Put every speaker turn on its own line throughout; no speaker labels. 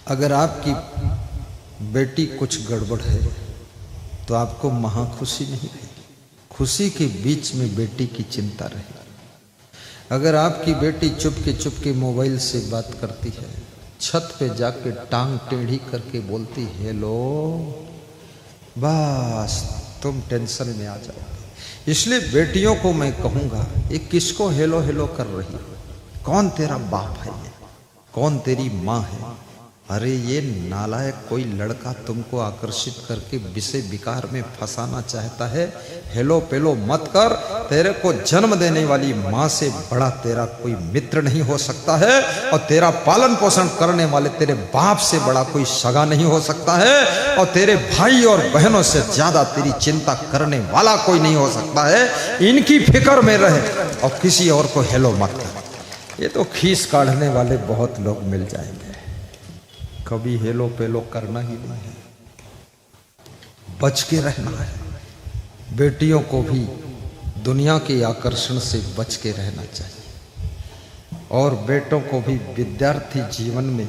अगर आपकी बेटी कुछ गड़बड़ है तो आपको महा खुशी नहीं रहेगी, खुशी के बीच में बेटी की चिंता रहेगी। अगर आपकी बेटी चुपके मोबाइल से बात करती है, छत पे जाके टांग टेढ़ी करके बोलती हेलो, बस तुम टेंशन में आ जाओगे। इसलिए बेटियों को मैं कहूंगा, ये किसको हेलो हेलो कर रही हो? कौन तेरा बाप है? ये कौन तेरी माँ है? अरे ये नालायक कोई लड़का तुमको आकर्षित करके विषय विकार में फंसाना चाहता है। हेलो पेलो मत कर। तेरे को जन्म देने वाली माँ से बड़ा तेरा कोई मित्र नहीं हो सकता है, और तेरा पालन पोषण करने वाले तेरे बाप से बड़ा कोई सगा नहीं हो सकता है, और तेरे भाई और बहनों से ज्यादा तेरी चिंता करने वाला कोई नहीं हो सकता है। इनकी फिक्र में रहे और किसी और को हेलो मत कर। ये तो खीस काढ़ने वाले बहुत लोग मिल जाएंगे। कभी हेलो पेलो करना ही नहीं है, बच के रहना है। बेटियों को भी दुनिया के आकर्षण से बच के रहना चाहिए, और बेटों को भी विद्यार्थी जीवन में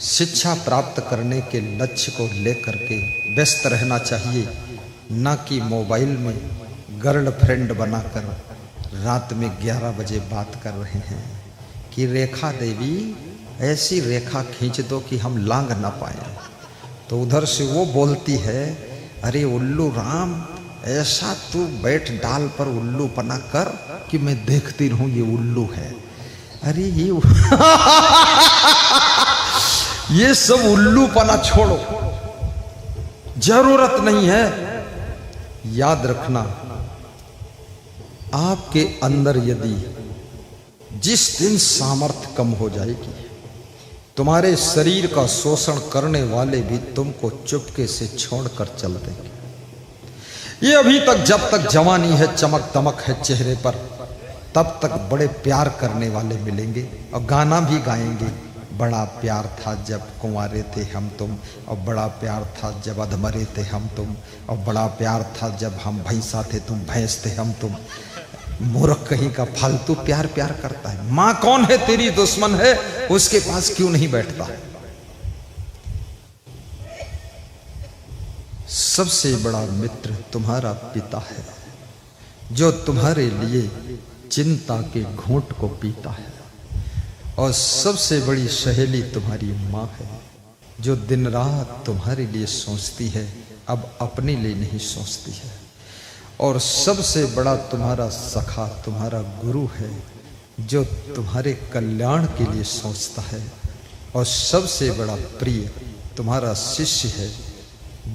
शिक्षा प्राप्त करने के लक्ष्य को लेकर के व्यस्त रहना चाहिए, न कि मोबाइल में गर्लफ्रेंड बनाकर रात में 11 बजे बात कर रहे हैं कि रेखा देवी ऐसी रेखा खींच दो कि हम लांग ना पाए। तो उधर से वो बोलती है, अरे उल्लू राम, ऐसा तू बैठ डाल पर उल्लू पना कर कि मैं देखती रहूं ये उल्लू है। अरे ये सब उल्लू पना छोड़ो, जरूरत नहीं है। याद रखना, आपके अंदर यदि जिस दिन सामर्थ्य कम हो जाएगी, तुम्हारे शरीर का शोषण करने वाले भी तुमको चुपके से छोड़कर चल देंगे। ये अभी तक जब तक जवानी है, चमक दमक है चेहरे पर, तब तक बड़े प्यार करने वाले मिलेंगे और गाना भी गाएंगे। बड़ा प्यार था जब कुंवारे थे हम तुम, और बड़ा प्यार था जब अधमरे थे हम तुम, और बड़ा प्यार था जब हम भैंसा थे तुम भैंस थे हम तुम। मूर्ख कहीं का फालतू प्यार प्यार करता है। मां कौन है? तेरी दुश्मन है, उसके पास क्यों नहीं बैठता? सबसे बड़ा मित्र तुम्हारा पिता है, जो तुम्हारे लिए चिंता के घूंट को पीता है, और सबसे बड़ी सहेली तुम्हारी मां है, जो दिन रात तुम्हारे लिए सोचती है, अब अपने लिए नहीं सोचती है। और सबसे बड़ा तुम्हारा सखा तुम्हारा गुरु है, जो तुम्हारे कल्याण के लिए सोचता है। और सबसे बड़ा प्रिय तुम्हारा शिष्य है,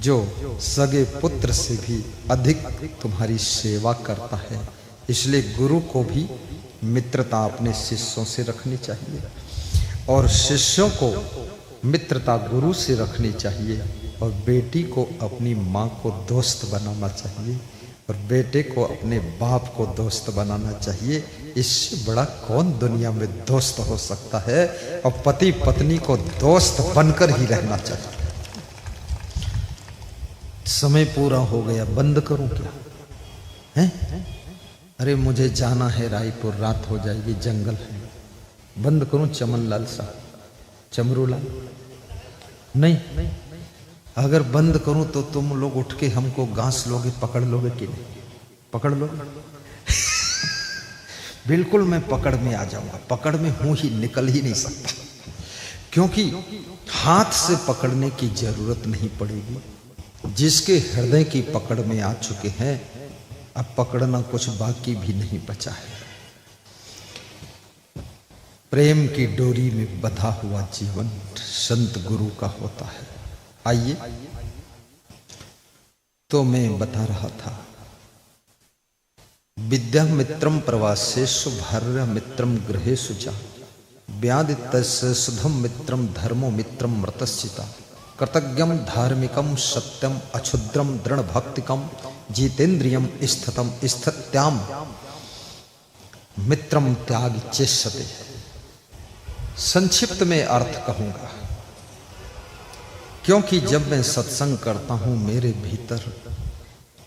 जो सगे पुत्र से भी अधिक तुम्हारी सेवा करता है। इसलिए गुरु को भी मित्रता अपने शिष्यों से रखनी चाहिए, और शिष्यों को मित्रता गुरु से रखनी चाहिए, और बेटी को अपनी माँ को दोस्त बनाना चाहिए, और बेटे को अपने बाप को दोस्त बनाना चाहिए। इससे बड़ा कौन दुनिया में दोस्त हो सकता है? और पति पत्नी को दोस्त बनकर ही रहना चाहिए। समय पूरा हो गया, बंद करूं क्या है? अरे मुझे जाना है रायपुर, रात हो जाएगी, जंगल है। बंद करूं चमन लाल साहब, चमरू लाल? नहीं, अगर बंद करूं तो तुम लोग उठ के हमको गांस लोगे, पकड़ लोगे कि नहीं? पकड़ लोगे? बिल्कुल मैं पकड़ में आ जाऊंगा, पकड़ में हूं ही, निकल ही नहीं सकता, क्योंकि हाथ से पकड़ने की जरूरत नहीं पड़ेगी। जिसके हृदय की पकड़ में आ चुके हैं, अब पकड़ना कुछ बाकी भी नहीं बचा है। प्रेम की डोरी में बंधा हुआ जीवन संत गुरु का होता है। आइए, तो मैं बता रहा था, विद्या मित्रम प्रवासेषु भार्या मित्रम गृहेषु च व्यादितस्य सुधम मित्रम धर्मो मित्रम मृतस्यता कृतज्ञम धार्मिकम सत्यम अक्षुद्रम दृढ़ भक्तिकम जितेन्द्रियम स्थितम स्थित्याम मित्रम त्याग चेष्यते। संक्षिप्त में अर्थ कहूंगा, क्योंकि जब मैं सत्संग करता हूं, मेरे भीतर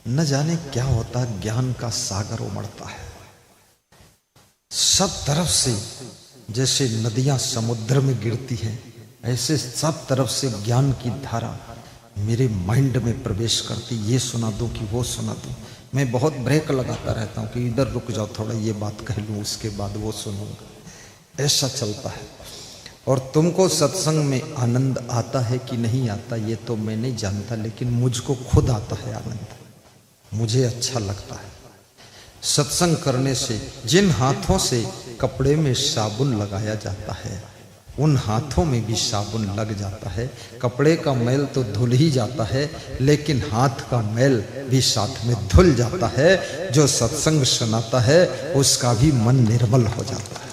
न जाने क्या होता, ज्ञान का सागर उमड़ता है। सब तरफ से जैसे नदियां समुद्र में गिरती हैं, ऐसे सब तरफ से ज्ञान की धारा मेरे माइंड में प्रवेश करती, ये सुना दूं कि वो सुना दूं। मैं बहुत ब्रेक लगाता रहता हूँ कि इधर रुक जाओ थोड़ा, ये बात कह लूँ, उसके बाद वो सुनूंगा। ऐसा चलता है। और तुमको सत्संग में आनंद आता है कि नहीं आता ये तो मैं नहीं जानता, लेकिन मुझको खुद आता है आनंद, मुझे अच्छा लगता है। सत्संग करने से जिन हाथों से कपड़े में साबुन लगाया जाता है उन हाथों में भी साबुन लग जाता है। कपड़े का मैल तो धुल ही जाता है, लेकिन हाथ का मैल भी साथ में धुल जाता है। जो सत्संग सुनाता है उसका भी मन निर्मल हो जाता है।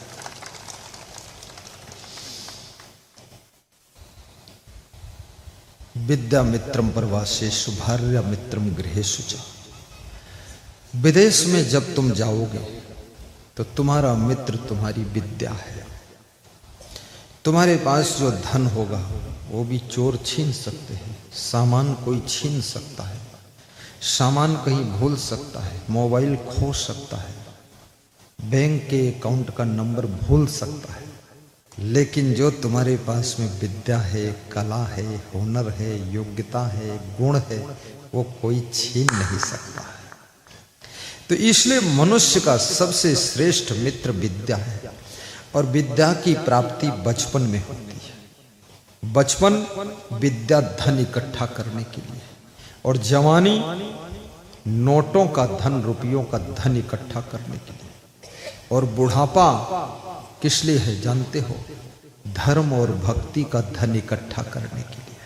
विद्या मित्रम प्रवासेषु भार्या मित्रम गृहेषु च। विदेश में जब तुम जाओगे तो तुम्हारा मित्र तुम्हारी विद्या है। तुम्हारे पास जो धन होगा वो भी चोर छीन सकते हैं, सामान कोई छीन सकता है, सामान कहीं भूल सकता है, मोबाइल खो सकता है, बैंक के अकाउंट का नंबर भूल सकता है, लेकिन जो तुम्हारे पास में विद्या है, कला है, हुनर है, योग्यता है, गुण है, वो कोई छीन नहीं सकता है। तो इसलिए मनुष्य का सबसे श्रेष्ठ मित्र विद्या है। और विद्या की प्राप्ति बचपन में होती है। बचपन विद्या धन इकट्ठा करने के लिए, और जवानी नोटों का धन, रुपयों का धन इकट्ठा करने के लिए, और बुढ़ापा किस लिए है जानते हो? धर्म और भक्ति का धन इकट्ठा करने के लिए।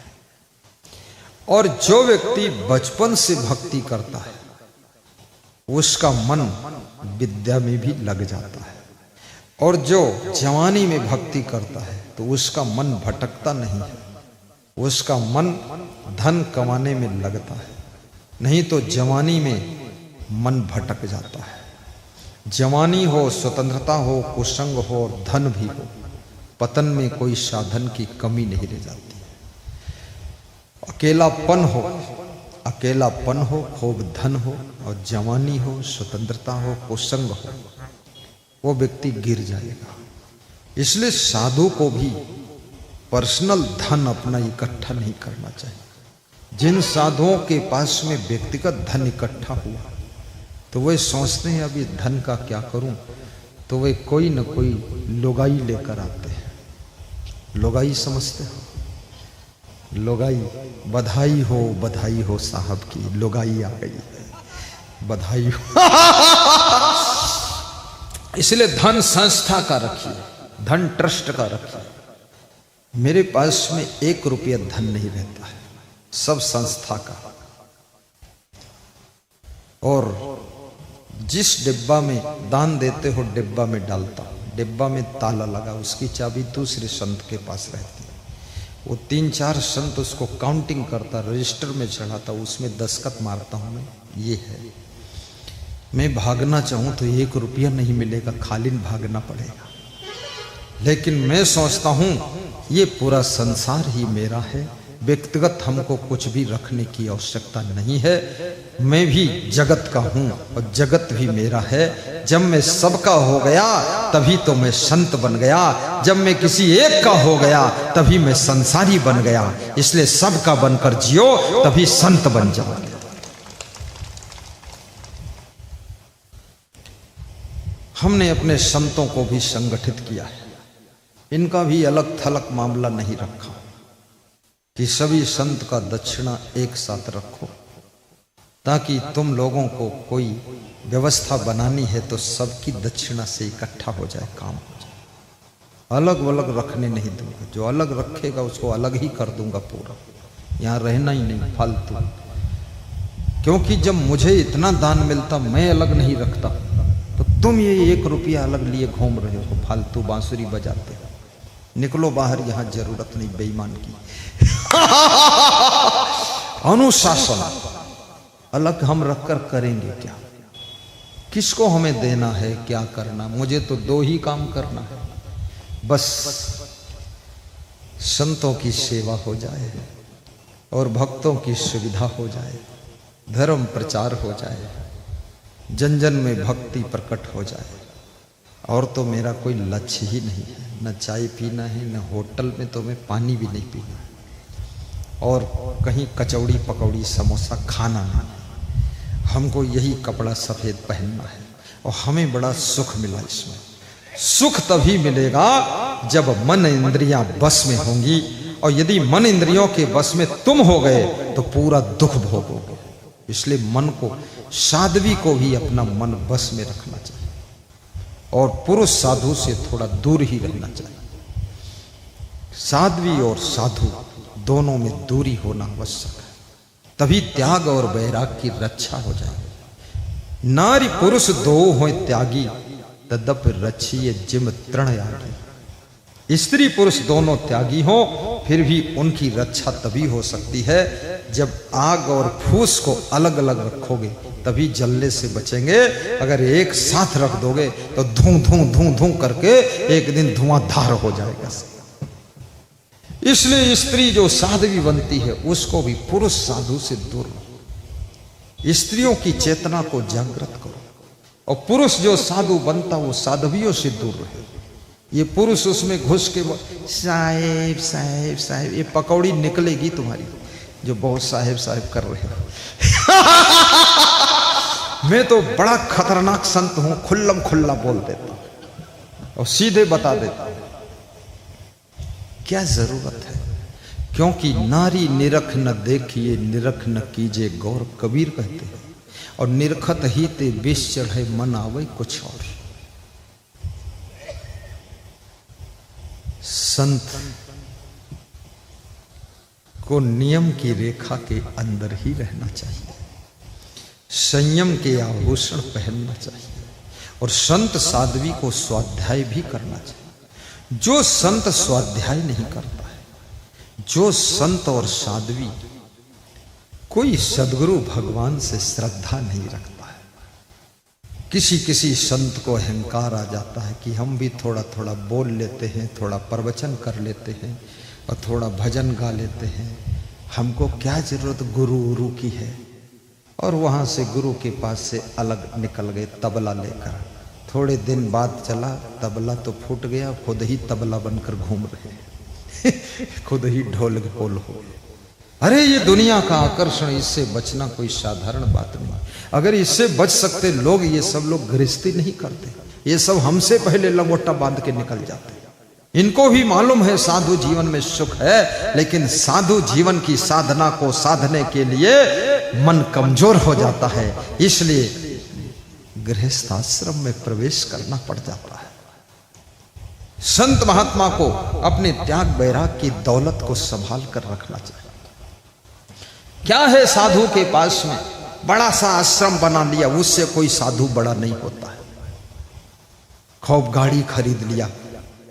और जो व्यक्ति बचपन से भक्ति करता है उसका मन विद्या में भी लग जाता है, और जो जवानी में भक्ति करता है तो उसका मन भटकता नहीं है, उसका मन धन कमाने में लगता है। नहीं तो जवानी में मन भटक जाता है। जवानी हो, स्वतंत्रता हो, कुसंग हो और धन भी हो, पतन में कोई साधन की कमी नहीं रह जाती। अकेलापन हो, खूब धन हो और जवानी हो, स्वतंत्रता हो, कुसंग हो, वो व्यक्ति गिर जाएगा। इसलिए साधु को भी पर्सनल धन अपना इकट्ठा नहीं करना चाहिए। जिन साधुओं के पास में व्यक्तिगत धन इकट्ठा हुआ तो वे सोचते हैं अभी धन का क्या करूं, तो वे कोई न कोई लुगाई लेकर आते हैं। लुगाई समझते हो? लुगाई, बधाई हो साहब की, लुगाई आ गई है, बधाई हो। इसलिए धन संस्था का रखिए, धन ट्रस्ट का रखिए। मेरे पास में 1 रुपया धन नहीं रहता है, सब संस्था का। और जिस डिब्बा में दान देते हो डिब्बा में डालता हूं, डिब्बा में ताला लगा, उसकी चाबी दूसरे संत के पास रहती है। वो 3-4 संत उसको काउंटिंग करता, रजिस्टर में चढ़ाता, उसमें दस्तखत मारता हूं मैं, ये है। मैं भागना चाहूं तो 1 रुपया नहीं मिलेगा, खाली भागना पड़ेगा। लेकिन मैं सोचता हूं ये पूरा संसार ही मेरा है, व्यक्तिगत हमको कुछ भी रखने की आवश्यकता नहीं है। मैं भी जगत का हूं और जगत भी मेरा है। जब मैं सबका हो गया तभी तो मैं संत बन गया, जब मैं किसी एक का हो गया तभी मैं संसारी बन गया। इसलिए सबका बनकर जियो तभी संत बन जाओगे। हमने अपने संतों को भी संगठित किया है, इनका भी अलग थलग मामला नहीं रखा कि सभी संत का दक्षिणा एक साथ रखो, ताकि तुम लोगों को कोई व्यवस्था बनानी है तो सबकी दक्षिणा से इकट्ठा हो जाए, काम हो जाए। अलग अलग रखने नहीं दूंगा, जो अलग रखेगा उसको अलग ही कर दूंगा पूरा, यहाँ रहना ही नहीं फालतू। क्योंकि जब मुझे इतना दान मिलता मैं अलग नहीं रखता, तो तुम ये 1 रुपया अलग लिए घूम रहे हो, फालतू बांसुरी बजाते हो। निकलो बाहर, यहां जरूरत नहीं बेईमान की। अनुशासन अलग हम रखकर करेंगे क्या? किसको हमें देना है, क्या करना? मुझे तो 2 ही काम करना है, बस संतों की सेवा हो जाए और भक्तों की सुविधा हो जाए, धर्म प्रचार हो जाए, जन जन में भक्ति प्रकट हो जाए और तो मेरा कोई लक्ष्य ही नहीं है, न चाय पीना है, न होटल में तो मैं पानी भी नहीं पीना, और कहीं कचौड़ी पकौड़ी समोसा खाना नहीं। हमको यही कपड़ा सफ़ेद पहनना है और हमें बड़ा सुख मिला इसमें। सुख तभी मिलेगा जब मन इंद्रियां बस में होंगी, और यदि मन इंद्रियों के बस में तुम हो गए तो पूरा दुख भोगोगे। इसलिए मन को, साध्वी को भी अपना मन बस में रखना चाहिए और पुरुष साधु से थोड़ा दूर ही रहना चाहिए। साध्वी और साधु दोनों में दूरी होना आवश्यक है, तभी त्याग और वैराग की रक्षा हो जाएगी। नारी पुरुष दो होय त्यागी, तदप रक्षिए जिम तृण यागी। स्त्री पुरुष दोनों त्यागी हो, फिर भी उनकी रक्षा तभी हो सकती है जब आग और फूस को अलग अलग रखोगे, तभी जलने से बचेंगे। अगर एक साथ रख दोगे तो धूं धूं धूं धूं करके एक दिन धुआंधार हो जाएगा। इसलिए स्त्री जो साध्वी बनती है उसको भी पुरुष साधु से दूर रहो। स्त्रियों की चेतना को जागृत करो, और पुरुष जो साधु बनता वो साध्वियों से दूर रहे। ये पुरुष उसमें घुस के साहेब साहेब साहेब, ये पकौड़ी निकलेगी तुम्हारी जो बहुत साहेब साहेब कर रहे हो। मैं तो बड़ा खतरनाक संत हूं, खुल्लम खुल्ला बोल देता और सीधे बता देता। क्या जरूरत है? क्योंकि नारी निरख न देखिए, निरख न कीजिए गौर, कबीर कहते हैं। और निरखत ही ते विष चढ़े, मन आवे कुछ और। संत को नियम की रेखा के अंदर ही रहना चाहिए, संयम के आभूषण पहनना चाहिए, और संत साध्वी को स्वाध्याय भी करना चाहिए। जो संत स्वाध्याय नहीं करता है, जो संत और साध्वी कोई सदगुरु भगवान से श्रद्धा नहीं रखता है। किसी किसी संत को अहंकार आ जाता है कि हम भी थोड़ा थोड़ा बोल लेते हैं, थोड़ा प्रवचन कर लेते हैं और थोड़ा भजन गा लेते हैं, हमको क्या जरूरत गुरु उरु की है। और वहाँ से गुरु के पास से अलग निकल गए तबला लेकर। थोड़े दिन बाद चला, तबला तो फूट गया, खुद ही तबला बनकर घूम रहे खुद ही ढोल पोल हो। अरे ये दुनिया का आकर्षण, इससे बचना कोई साधारण बात नहीं। अगर इससे बच सकते लोग, ये सब लोग गृहस्थी नहीं करते, ये सब हमसे पहले लंगोटा बांध के निकल जाते। इनको भी मालूम है साधु जीवन में सुख है, लेकिन साधु जीवन की साधना को साधने के लिए मन कमजोर हो जाता है, इसलिए गृहस्थ आश्रम में प्रवेश करना पड़ जाता है। संत महात्मा को अपने त्याग वैराग की दौलत को संभाल कर रखना चाहिए। क्या है साधु के पास में? बड़ा सा आश्रम बना लिया, उससे कोई साधु बड़ा नहीं होता है। खूब गाड़ी खरीद लिया,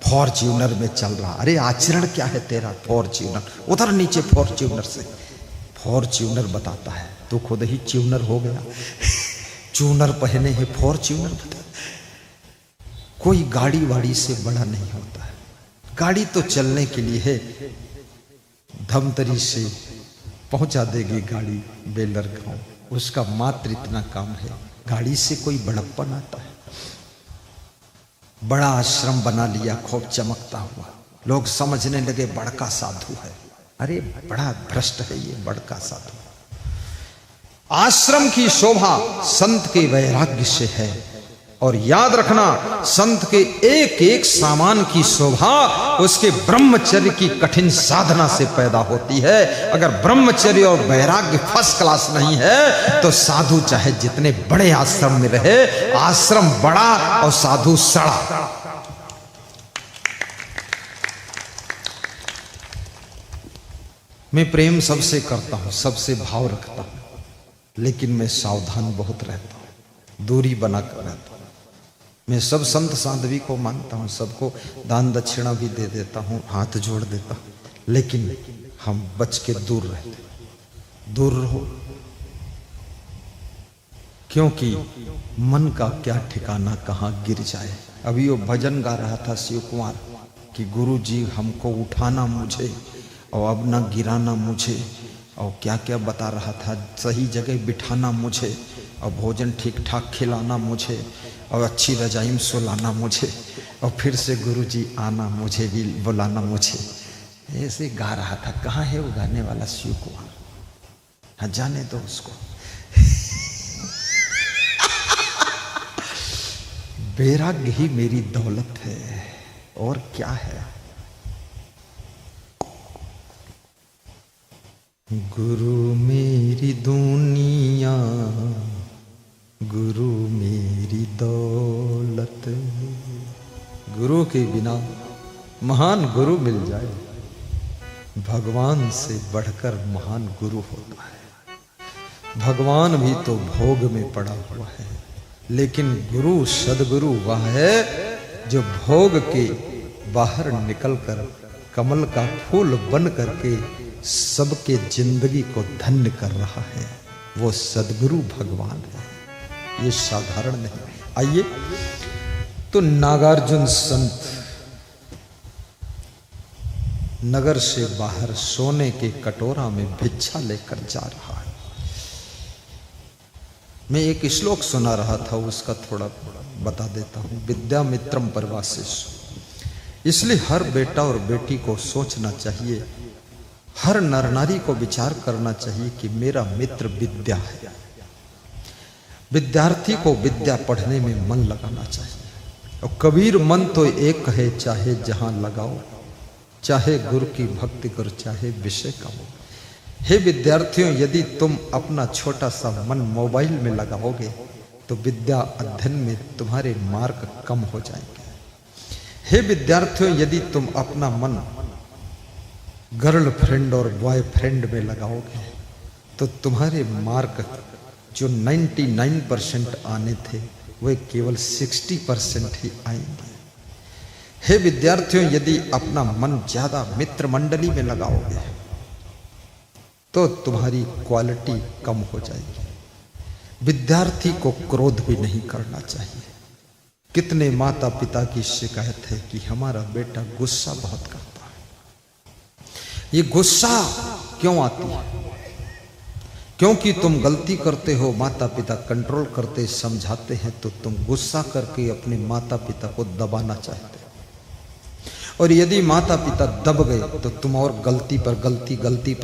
फॉर्च्यूनर में चल रहा। अरे आचरण क्या है तेरा? फॉर्च्यूनर, उधर नीचे फॉर्च्यूनर से। फॉर्च्यूनर बताता है, तू खुद ही च्यूनर हो गया चूनर पहने हैं, फॉर्च्यूनर बता। कोई गाड़ी वाड़ी से बड़ा नहीं होता है। गाड़ी तो चलने के लिए है, धमतरी से पहुंचा देगी गाड़ी बेलर गांव, उसका मात्र इतना काम है। गाड़ी से कोई बड़प्पन आता है? बड़ा आश्रम बना लिया, खूब चमकता हुआ, लोग समझने लगे बड़का साधु है। अरे बड़ा भ्रष्ट है ये बड़का साधु। आश्रम की शोभा संत के वैराग्य से है, और याद रखना संत के एक एक सामान की शोभा उसके ब्रह्मचर्य की कठिन साधना से पैदा होती है। अगर ब्रह्मचर्य और वैराग्य फर्स्ट क्लास नहीं है तो साधु चाहे जितने बड़े आश्रम में रहे, आश्रम बड़ा और साधु सड़ा। मैं प्रेम सबसे करता हूं, सबसे भाव रखता हूं, लेकिन मैं सावधान बहुत रहता हूं, दूरी बनाकर रहता हूं। मैं सब संत साध्वी को मानता हूं, सबको दान दक्षिणा भी दे देता हूं, हाथ जोड़ देता हूं, लेकिन हम बच के दूर रहते, दूर रहो। क्योंकि मन का क्या ठिकाना कहाँ गिर जाए। अभी वो भजन गा रहा था शिव कुमार कि गुरु जी हमको उठाना मुझे और अब ना गिराना मुझे, और क्या क्या बता रहा था, सही जगह बिठाना मुझे और भोजन ठीक ठाक खिलाना मुझे, और अच्छी रजाई में सुलाना मुझे, और फिर से गुरुजी आना मुझे भी बुलाना मुझे। ऐसे गा रहा था। कहाँ है वो गाने वाला शिव कुमार? हाँ, जाने दो उसको। वैराग्य ही मेरी दौलत है, और क्या है। गुरु मेरी दुनिया, गुरु मेरी दौलत। गुरु के बिना महान गुरु मिल जाए, भगवान से बढ़कर महान गुरु होता है। भगवान भी तो भोग में पड़ा हुआ है, लेकिन गुरु सदगुरु वह है जो भोग के बाहर निकलकर कमल का फूल बन करके सबके जिंदगी को धन्य कर रहा है। वो सदगुरु भगवान है, ये साधारण नहीं। आइए, तो नागार्जुन संत नगर से बाहर सोने के कटोरा में भिक्षा लेकर जा रहा है। मैं एक श्लोक सुना रहा था, उसका थोड़ा बता देता हूं। विद्यामित्रम परवासिस। इसलिए हर बेटा और बेटी को सोचना चाहिए, हर नर नारी को विचार करना चाहिए कि मेरा मित्र विद्या है। विद्यार्थी को विद्या पढ़ने में मन लगाना चाहिए। और कबीर मन तो एक है, चाहे जहां लगाओ, चाहे गुरु की भक्ति करो, चाहे विषय का हो। हे विद्यार्थियों, यदि तुम अपना छोटा सा मन मोबाइल में लगाओगे तो विद्या अध्ययन में तुम्हारे मार्क कम हो जाएंगे। हे विद्यार्थियों, यदि तुम अपना मन गर्लफ्रेंड और बॉयफ्रेंड में लगाओगे तो तुम्हारे मार्क जो 99% आने थे वे केवल 60% ही आएंगे। हे विद्यार्थियों, यदि अपना मन ज्यादा मित्र मंडली में लगाओगे तो तुम्हारी क्वालिटी कम हो जाएगी। विद्यार्थी को क्रोध भी नहीं करना चाहिए। कितने माता पिता की शिकायत है कि हमारा बेटा गुस्सा बहुत करता है। ये गुस्सा क्यों आती है? क्योंकि तुम गलती करते हो, माता पिता कंट्रोल करते समझाते हैं, तो तुम गुस्सा करके अपने माता पिता को दबाना चाहते हो। और यदि माता पिता दब गए तो तुम और गलती पर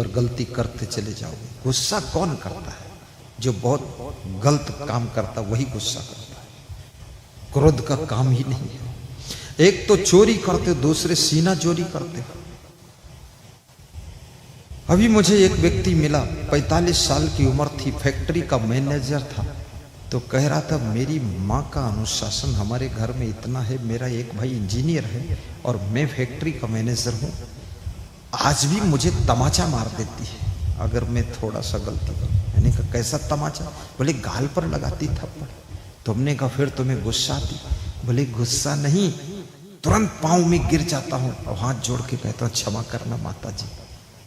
गलती करते चले जाओगे। गुस्सा कौन करता है? जो बहुत गलत काम करता वही गुस्सा करता है। क्रोध का काम ही नहीं है। एक तो चोरी करते, दूसरे सीना चोरी करते। अभी मुझे एक व्यक्ति मिला, 45 साल की उम्र थी, फैक्ट्री का मैनेजर था। तो कह रहा था मेरी माँ का अनुशासन हमारे घर में इतना है, मेरा एक भाई इंजीनियर है और मैं फैक्ट्री का मैनेजर हूँ, आज भी मुझे तमाचा मार देती है अगर मैं थोड़ा सा गलती करूँ। मैंने कहा कैसा तमाचा? बोले गाल पर लगाती थप्पड़। तुमने कहा फिर तुम्हें गुस्सा आती? बोले गुस्सा नहीं, तुरंत पाँव में गिर जाता हूँ और हाथ जोड़ के कहता हूँ क्षमा करना माता जी।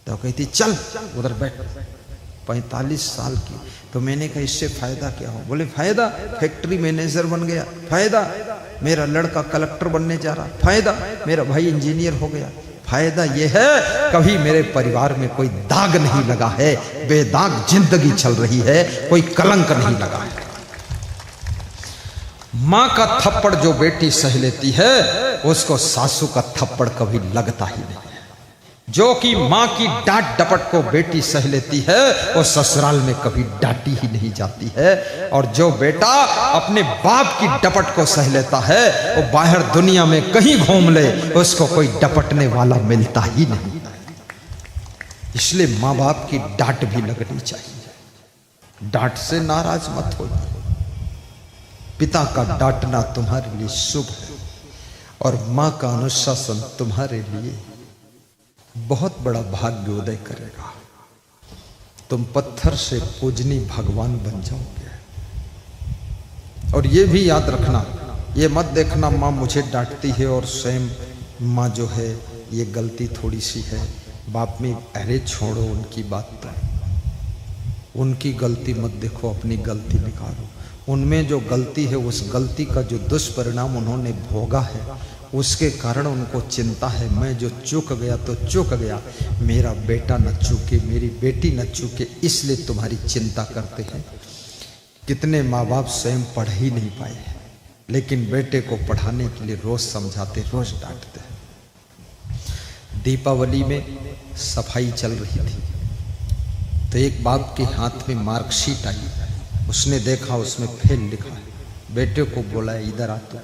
तो कहती चल उधर बैठ। 45 साल की। तो मैंने कहा इससे फायदा क्या हो? बोले फायदा फैक्ट्री मैनेजर बन गया, फायदा मेरा लड़का कलेक्टर बनने जा रहा, फायदा मेरा भाई इंजीनियर हो गया। फायदा यह है कभी मेरे परिवार में कोई दाग नहीं लगा है, बेदाग जिंदगी चल रही है, कोई कलंक नहीं लगा है। मां का थप्पड़ जो बेटी सह लेती है उसको सासू का थप्पड़ कभी लगता ही नहीं। जो कि मां की डांट डपट को बेटी सह लेती है वो ससुराल में कभी डांटी ही नहीं जाती है। और जो बेटा अपने बाप की डपट को सह लेता है वो बाहर दुनिया में कहीं घूम ले उसको कोई डपटने वाला मिलता ही नहीं। इसलिए मां बाप की डांट भी लगनी चाहिए। डांट से नाराज मत हो। पिता का डांटना तुम्हारे लिए शुभ है और मां का अनुशासन तुम्हारे लिए बहुत बड़ा भाग्य उदय करेगा। तुम पत्थर से पूजनी भगवान बन जाओगे। और ये भी याद रखना, ये मत देखना माँ मुझे डांटती है और स्वयं माँ जो है ये गलती थोड़ी सी है बाप में। अरे छोड़ो उनकी बात, तो उनकी गलती मत देखो, अपनी गलती निकालो। उनमें जो गलती है उस गलती का जो दुष्परिणाम उन्होंने भोगा है उसके कारण उनको चिंता है। मैं जो चूक गया तो चूक गया, मेरा बेटा न चूके, मेरी बेटी न चूके, इसलिए तुम्हारी चिंता करते हैं। कितने माँ बाप स्वयं पढ़ ही नहीं पाए, लेकिन बेटे को पढ़ाने के लिए रोज समझाते, रोज डांटते। दीपावली में सफाई चल रही थी तो एक बाप के हाथ में मार्कशीट आई। उसने देखा उसमें फेल लिखा है। बेटे को बोला, इधर आ तू।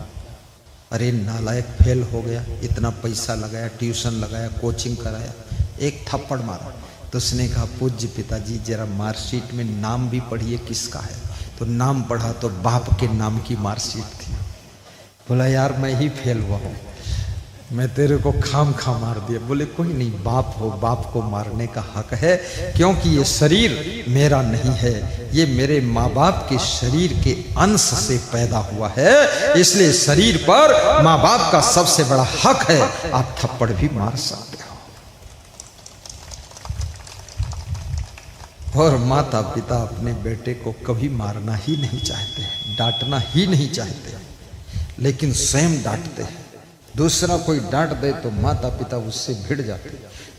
अरे नालायक, फेल हो गया, इतना पैसा लगाया, ट्यूशन लगाया, कोचिंग कराया, एक थप्पड़ मारा। तो उसने कहा, पूज्य पिताजी जरा मार्कशीट में नाम भी पढ़िए किसका है। तो नाम पढ़ा तो बाप के नाम की मार्कशीट थी। बोला, यार मैं ही फेल हुआ हूँ, मैं तेरे को खाम खा मार दिया। बोले, कोई नहीं, बाप हो, बाप को मारने का हक है, क्योंकि ये शरीर मेरा नहीं है, ये मेरे माँ बाप के शरीर के अंश से पैदा हुआ है, इसलिए शरीर पर माँ बाप का सबसे बड़ा हक है। आप थप्पड़ भी मार सकते हो। और माता पिता अपने बेटे को कभी मारना ही नहीं चाहते, डांटना ही नहीं चाहते, लेकिन स्वयं डांटते हैं। दूसरा कोई डांट दे तो माता पिता उससे भिड़ जाते,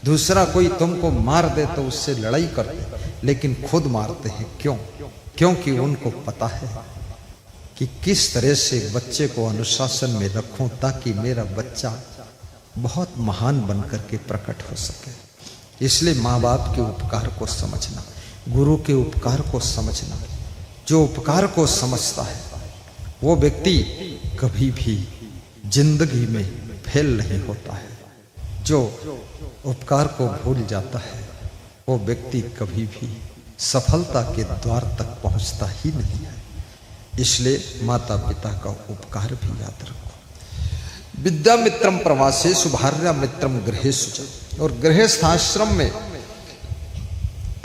दूसरा कोई तुमको मार दे तो उससे लड़ाई करते, लेकिन खुद मारते हैं। क्यों? क्योंकि उनको पता है कि किस तरह से बच्चे को अनुशासन में रखूं ताकि मेरा बच्चा बहुत महान बनकर के प्रकट हो सके। इसलिए माँ बाप के उपकार को समझना, गुरु के उपकार को समझना। जो उपकार को समझता है वो व्यक्ति कभी भी जिंदगी में फेल नहीं होता है। जो उपकार को भूल जाता है वो व्यक्ति कभी भी सफलता के द्वार तक पहुंचता ही नहीं है। इसलिए माता पिता का उपकार भी याद रखो। विद्या मित्रम प्रवासेषु भार्या मित्रम गृहेषु च। और गृहस्थाश्रम में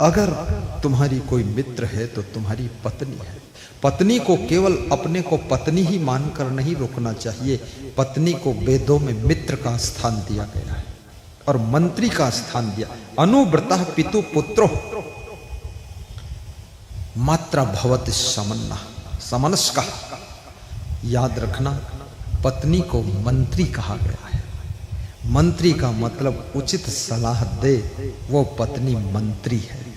अगर तुम्हारी कोई मित्र है तो तुम्हारी पत्नी है। पत्नी को केवल अपने को पत्नी ही मानकर नहीं रुकना चाहिए, पत्नी को वेदों में मित्र का स्थान दिया गया है और मंत्री का स्थान दिया। अनुव्रतः पितु पुत्रो मात्रा भवति समन्ना समनस्का। याद रखना, पत्नी को मंत्री कहा गया है। मंत्री का मतलब उचित सलाह दे, वो पत्नी मंत्री है।